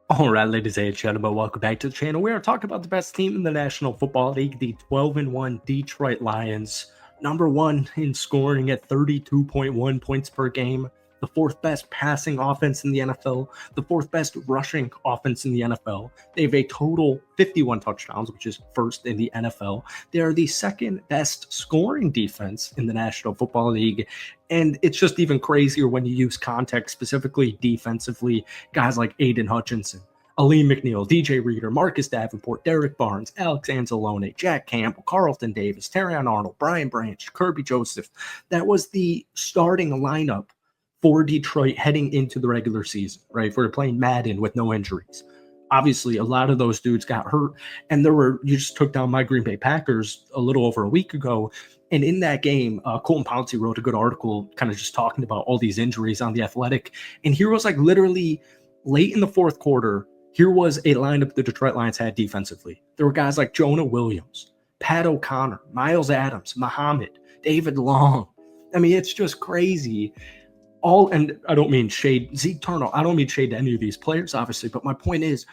All right, ladies and gentlemen, welcome back to the channel. We are talking about the best team in the National Football League, the 12-1 Detroit Lions. Number one in scoring at 32.1 points per game, the fourth best passing offense in the NFL, the fourth best rushing offense in the NFL. They have a total 51 touchdowns, which is first in the NFL. They are the second best scoring defense in the National Football League. And it's just even crazier when you use context, specifically defensively. Guys like Aiden Hutchinson, Aleem McNeil, DJ Reader, Marcus Davenport, Derek Barnes, Alex Anzalone, Jack Campbell, Carlton Davis, Terrion Arnold, Brian Branch, Kirby Joseph. That was the starting lineup for Detroit heading into the regular season, right? If we're playing Madden with no injuries. Obviously, a lot of those dudes got hurt, and you just took down my Green Bay Packers a little over a week ago. And in that game, Colton Pouncey wrote a good article kind of just talking about all these injuries on The Athletic. And here was like literally late in the fourth quarter, here was a lineup the Detroit Lions had defensively. There were guys like Jonah Williams, Pat O'Connor, Miles Adams, Muhammad, David Long. I mean, it's just crazy. And I don't mean shade, Zeke Turner, I don't mean shade to any of these players, obviously, but my point is,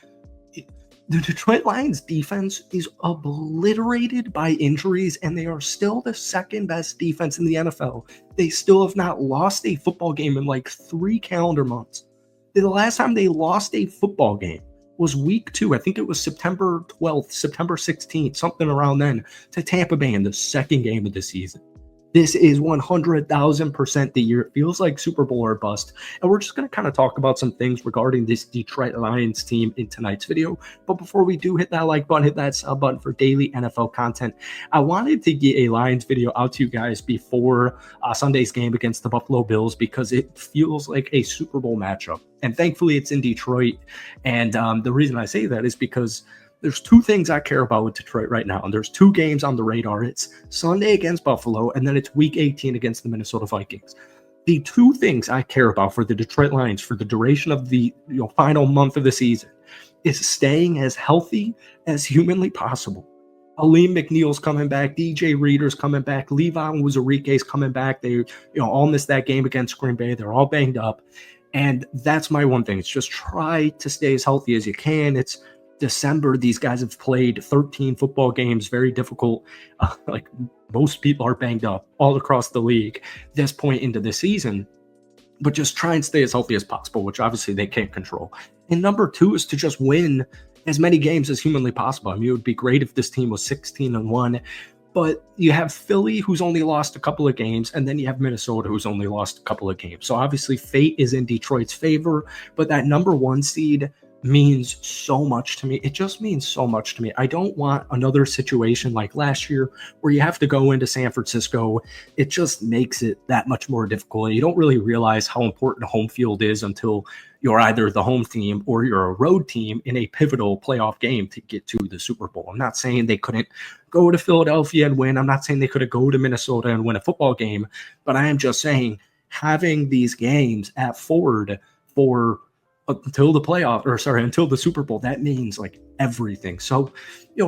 the Detroit Lions defense is obliterated by injuries, and they are still the second best defense in the NFL. They still have not lost a football game in like 3 calendar months. The last time they lost a football game was week 2. I think it was September 12th, September 16th, something around then, to Tampa Bay in the second game of the season. This is 100,000% the year. It feels like Super Bowl or bust. And we're just going to kind of talk about some things regarding this Detroit Lions team in tonight's video. But before we do, hit that like button, hit that sub button for daily NFL content. I wanted to get a Lions video out to you guys before Sunday's game against the Buffalo Bills because it feels like a Super Bowl matchup. And thankfully, it's in Detroit. And the reason I say that is because there's 2 things I care about with Detroit right now, and there's 2 games on the radar. It's Sunday against Buffalo, and then it's Week 18 against the Minnesota Vikings. The 2 things I care about for the Detroit Lions for the duration of the final month of the season is staying as healthy as humanly possible. Aleem McNeil's coming back, DJ Reader's coming back, Levon Wuzarike's coming back. They all missed that game against Green Bay. They're all banged up, and that's my one thing. It's just try to stay as healthy as you can. It's December. These guys have played 13 football games, very difficult. Like most people are banged up all across the league this point into the season, but just try and stay as healthy as possible, which obviously they can't control. And number 2 is to just win as many games as humanly possible. I mean, it would be great if this team was 16-1, but you have Philly, who's only lost a couple of games, and then you have Minnesota, who's only lost a couple of games. So obviously fate is in Detroit's favor, but that number 1 seed means so much to me. It just means so much to me. I don't want another situation like last year where you have to go into San Francisco. It just makes it that much more difficult. You don't really realize how important home field is until you're either the home team or you're a road team in a pivotal playoff game to get to the Super Bowl. I'm not saying they couldn't go to Philadelphia and win. I'm not saying they couldn't go to Minnesota and win a football game, but I am just saying having these games at Ford for until the Super Bowl, that means like everything. So,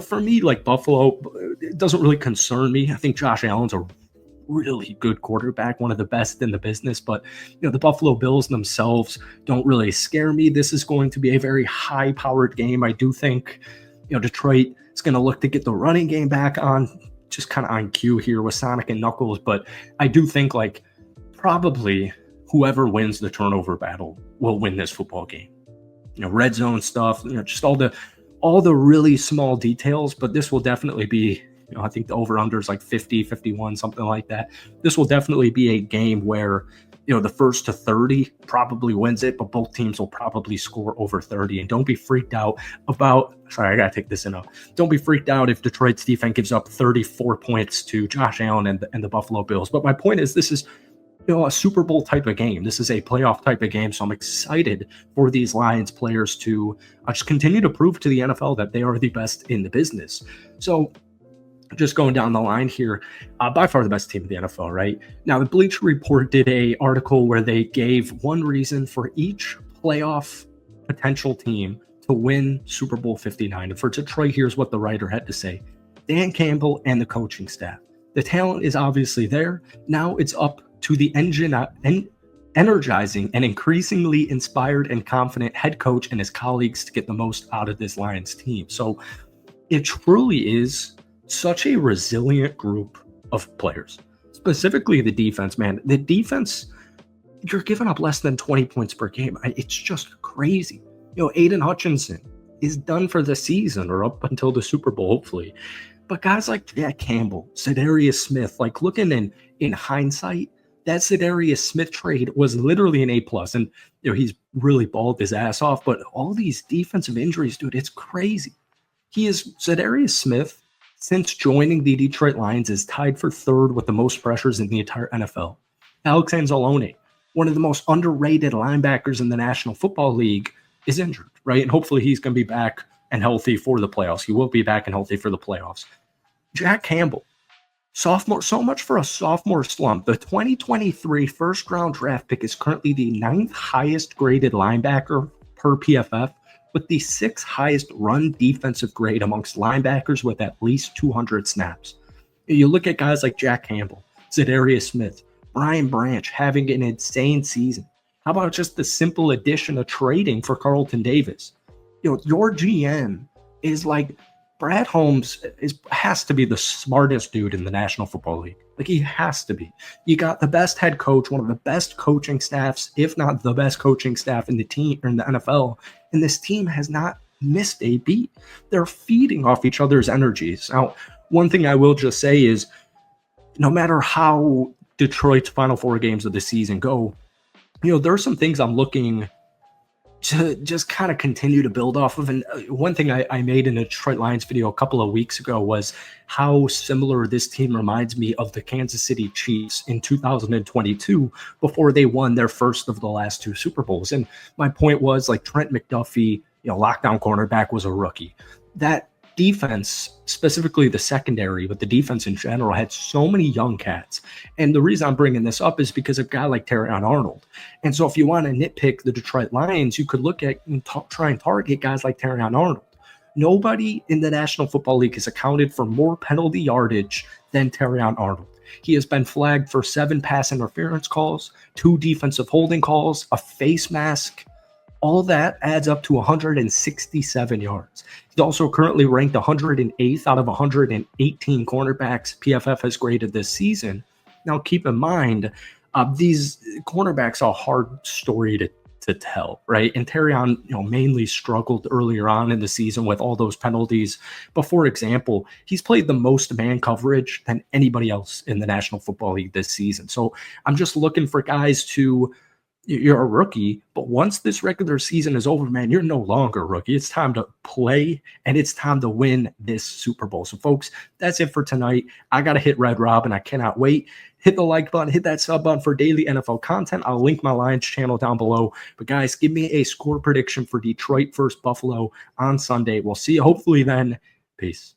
for me, like Buffalo, it doesn't really concern me. I think Josh Allen's a really good quarterback, one of the best in the business, but the Buffalo Bills themselves don't really scare me. This is going to be a very high powered game. I do think, Detroit is going to look to get the running game back on, just kind of on cue here with Sonic and Knuckles. But I do think like probably whoever wins the turnover battle will win this football game. Red zone stuff, just all the really small details, but this will definitely be, I think the over-under is like 50, 51, something like that. This will definitely be a game where, the first to 30 probably wins it, but both teams will probably score over 30. And don't be freaked out about, I got to take this in. Don't be freaked out if Detroit's defense gives up 34 points to Josh Allen and the Buffalo Bills. But my point is, this is a Super Bowl type of game. This is a playoff type of game. So I'm excited for these Lions players to just continue to prove to the NFL that they are the best in the business. So just going down the line here, by far the best team in the NFL, right? Now, the Bleacher Report did a article where they gave one reason for each playoff potential team to win Super Bowl 59. And for Detroit, here's what the writer had to say. Dan Campbell and the coaching staff. The talent is obviously there. Now it's up to the energizing and increasingly inspired and confident head coach and his colleagues to get the most out of this Lions team. So it truly is such a resilient group of players, specifically the defense, man. The defense, you're giving up less than 20 points per game. It's just crazy. Aiden Hutchinson is done for the season or up until the Super Bowl, hopefully. But guys like Jack Campbell, Za'Darius Smith, like looking in hindsight, that Za'Darius Smith trade was literally an A+. And he's really balled his ass off. But all these defensive injuries, dude, it's crazy. Za'Darius Smith, since joining the Detroit Lions, is tied for third with the most pressures in the entire NFL. Alex Anzalone, one of the most underrated linebackers in the National Football League, is injured, right? And hopefully he's going to be back and healthy for the playoffs. He will be back and healthy for the playoffs. Jack Campbell, sophomore, so much for a sophomore slump. The 2023 first-round draft pick is currently the 9th highest graded linebacker per PFF, with the 6th highest run defensive grade amongst linebackers with at least 200 snaps. You look at guys like Jack Campbell, Za'Darius Smith, Brian Branch having an insane season. How about just the simple addition of trading for Carlton Davis? Your GM is like, Brad Holmes has to be the smartest dude in the National Football League. Like, he has to be. You got the best head coach, one of the best coaching staffs, if not the best coaching staff in the team or in the NFL. And this team has not missed a beat. They're feeding off each other's energies. Now, one thing I will just say is, no matter how Detroit's final 4 games of the season go, there are some things I'm looking to just kind of continue to build off of. And one thing I made in a Detroit Lions video a couple of weeks ago was how similar this team reminds me of the Kansas City Chiefs in 2022 before they won their first of the last 2 Super Bowls. And my point was, like, Trent McDuffie, lockdown cornerback, was a rookie. That defense, specifically the secondary, but the defense in general, had so many young cats. And the reason I'm bringing this up is because of a guy like Terrion Arnold. And so if you want to nitpick the Detroit Lions, you could look at and try and target guys like Terrion Arnold. Nobody in the National Football League has accounted for more penalty yardage than Terrion Arnold. He has been flagged for 7 pass interference calls, 2 defensive holding calls, a face mask. All that adds up to 167 yards. He's also currently ranked 108th out of 118 cornerbacks PFF has graded this season. Now, keep in mind, these cornerbacks are a hard story to tell, right? And Terrion, mainly struggled earlier on in the season with all those penalties. But for example, he's played the most man coverage than anybody else in the National Football League this season. So I'm just looking for guys to, you're a rookie, but once this regular season is over, man, you're no longer a rookie. It's time to play, and it's time to win this Super Bowl. So, folks, that's it for tonight. I got to hit Red Robin. I cannot wait. Hit the like button, hit that sub button for daily NFL content. I'll link my Lions channel down below. But, guys, give me a score prediction for Detroit versus Buffalo on Sunday. We'll see you hopefully then. Peace.